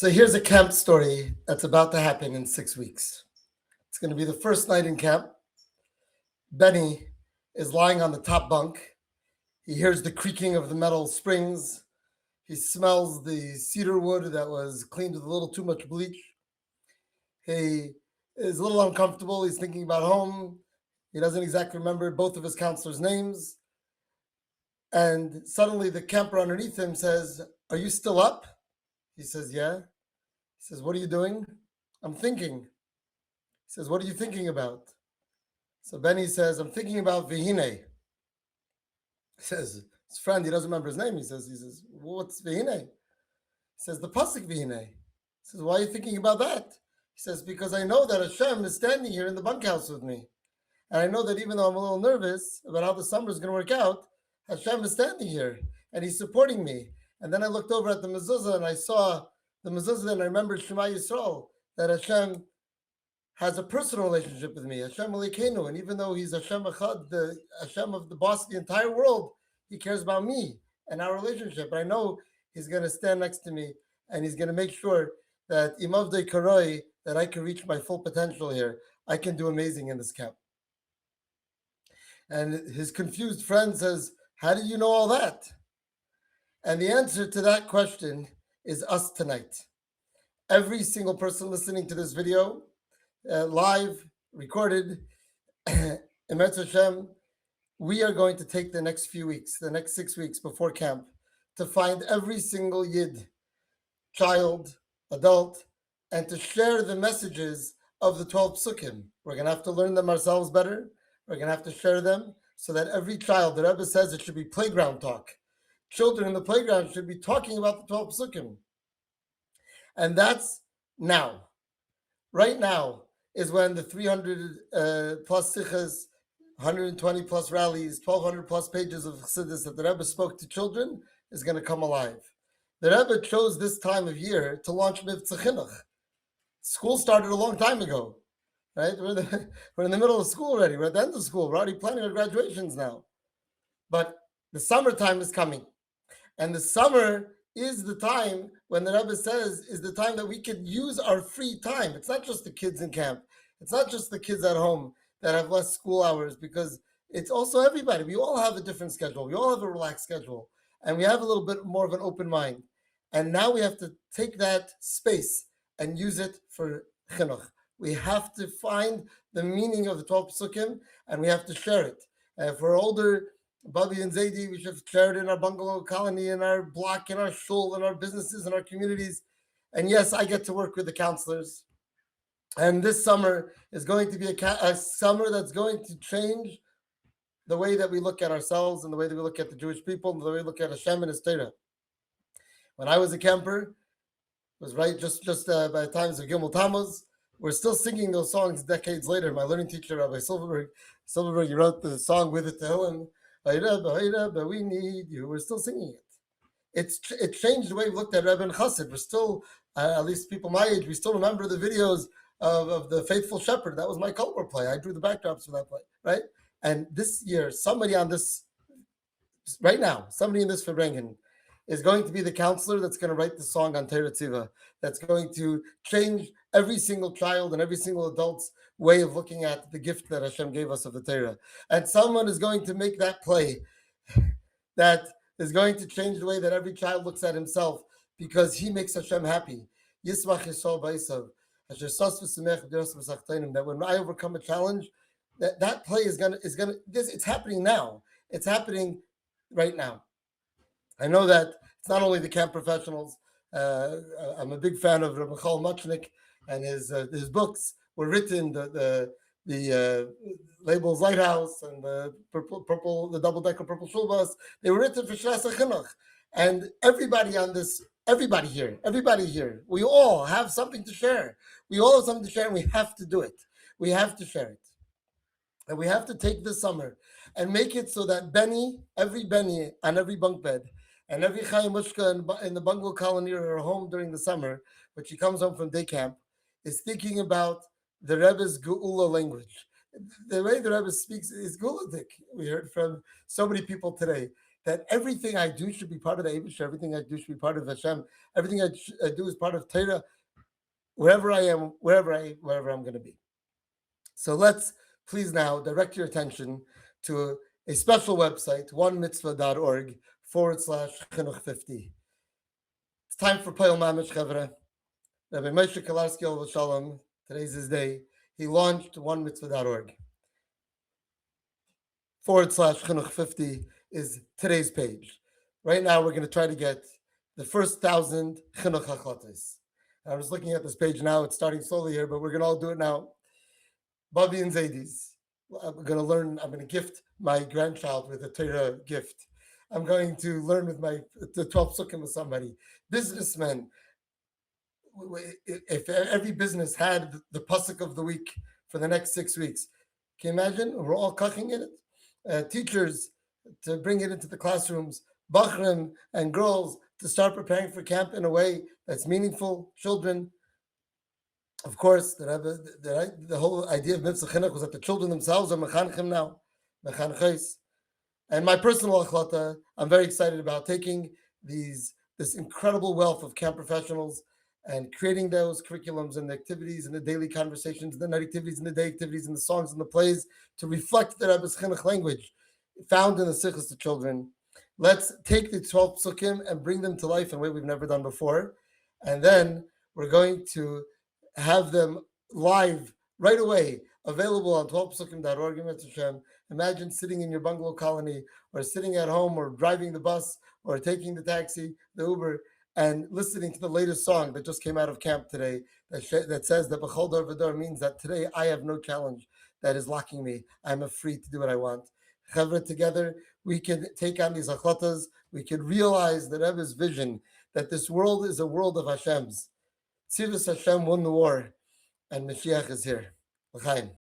So here's a camp story that's about to happen in 6 weeks. It's going to be the first night in camp. Benny is lying on the top bunk. He hears the creaking of the metal springs. He smells the cedar wood that was cleaned with a little too much bleach. He is a little uncomfortable. He's thinking about home. He doesn't exactly remember both of his counselors' names. And suddenly the camper underneath him says, "Are you still up?" He says, "Yeah." He says, "What are you doing?" "I'm thinking." He says, "What are you thinking about?" So Benny says, "I'm thinking about Vihine." He says, his friend, he doesn't remember his name. He says, "Well, what's Vihine?" He says, "The pasuk Vihine." He says, "Why are you thinking about that?" He says, "Because I know that Hashem is standing here in the bunkhouse with me. And I know that even though I'm a little nervous about how the summer is going to work out, Hashem is standing here and he's supporting me." And then I looked over at the mezuzah and I saw the mezuzah and I remembered Shema Yisrael, that Hashem has a personal relationship with me, Hashem Elokeinu, and even though he's Hashem Echad, the Hashem of the boss of the entire world, he cares about me and our relationship. I know he's going to stand next to me and he's going to make sure that Imavdei Karoi, that I can reach my full potential here. I can do amazing in this camp. And his confused friend says, "How do you know all that?" And the answer to that question is us tonight. Every single person listening to this video, live, recorded, Emetz Hashem, we are going to take the next few weeks, the next 6 weeks before camp, to find every single Yid, child, adult, and to share the messages of the 12 psukim. We're going to have to learn them ourselves better. We're going to have to share them so that every child, the Rebbe says it should be playground talk. Children in the playground should be talking about the 12 psukim. And that's now. Right now is when the 300 plus sichas, 120 plus rallies, 1,200 plus pages of chassidus that the Rebbe spoke to children is going to come alive. The Rebbe chose this time of year to launch Mivtza Chinuch. School started a long time ago. Right? We're in the middle of school already. We're at the end of school. We're already planning our graduations now. But the summertime is coming. And the summer is the time when the Rebbe says is the time that we can use our free time. It's not just the kids in camp. It's not just the kids at home that have less school hours, because it's also everybody. We all have a different schedule. We all have a relaxed schedule. And we have a little bit more of an open mind. And now we have to take that space and use it for chinuch. We have to find the meaning of the 12 psukim, and we have to share it. For older Bobby and Zaidi, we should share it in our bungalow colony, in our block, in our shul, in our businesses, in our communities. And yes, I get to work with the counselors. And this summer is going to be a summer that's going to change the way that we look at ourselves and the way that we look at the Jewish people and the way we look at Hashem and His Torah. When I was a camper, it was right just by the times of Gimel Tammuz. We're still singing those songs decades later. My learning teacher, Rabbi Silverberg, he wrote the song with it to Helen. But we need you. We're still singing it. It changed the way we looked at Rebbe and Chassid. We're still, at least people my age, we still remember the videos of the Faithful Shepherd. That was my color play. I drew the backdrops for that play, right? And this year, somebody in this Fabrengen is going to be the counselor that's going to write the song on Torah Tziva, that's going to change every single child and every single adult's way of looking at the gift that Hashem gave us of the Torah. And someone is going to make that play that is going to change the way that every child looks at himself, because he makes Hashem happy. Yismach Yisrael Baisav. That when I overcome a challenge, that play is gonna it's happening now. It's happening right now. I know that it's not only the camp professionals. I'm a big fan of Rabbi Chol Muchnik, and his books were written. The labels Lighthouse and the purple, the double-decker purple shul bus. They were written for Shras HaChinuch, and everybody here, we all have something to share. We all have something to share, and we have to do it. We have to share it, and we have to take this summer and make it so that every Benny on every bunk bed, and every Chaim Mushka in the bungalow colony or home during the summer, when she comes home from day camp, is thinking about the Rebbe's Geula language. The way the Rebbe speaks is Geuladik. We heard from so many people today. that everything I do should be part of the Eibush, everything I do should be part of Hashem, everything I do is part of Torah, wherever I am, wherever I'm going to be. So let's please now direct your attention to a special website, onemitzvah.org/chinuch50. It's time for Poil Mamish Chavra. Rabbi Moshe Kalarski Olav Shalom, today's his day. He launched onemitzvah.org. /chinuch50 is today's page. Right now, we're going to try to get the first 1,000 chinuch hachlotes. I was looking at this page now. It's starting slowly here, but we're going to all do it now. Bobby and Zaydis. I'm going to learn. I'm going to gift my grandchild with a Torah gift. I'm going to learn with the 12 sukkim with somebody. Businessmen. If every business had the pasuk of the week for the next 6 weeks, can you imagine? We're all cooking in it. Teachers to bring it into the classrooms, bachrim and girls to start preparing for camp in a way that's meaningful. Children, of course, the whole idea of mitzvah chinuch was that the children themselves are mechanchim now, mechanches. And my personal achlata, I'm very excited about taking this incredible wealth of camp professionals and creating those curriculums and the activities and the daily conversations, the night activities and the day activities and the songs and the plays to reflect the Rebbe's chinuch language found in the sichos to children. Let's take the 12 psukim and bring them to life in a way we've never done before. And then we're going to have them live right away, available on 12psukim.org. Imagine sitting in your bungalow colony or sitting at home or driving the bus or taking the taxi, the Uber, and listening to the latest song that just came out of camp today that says that B'chol Dor V'Dor means that today I have no challenge that is locking me. I'm free to do what I want. Chavra, together, we can take on these achotas. We can realize the Rebbe's vision that this world is a world of Hashem's. Tzivus Hashem won the war, and Mashiach is here. L'chaim.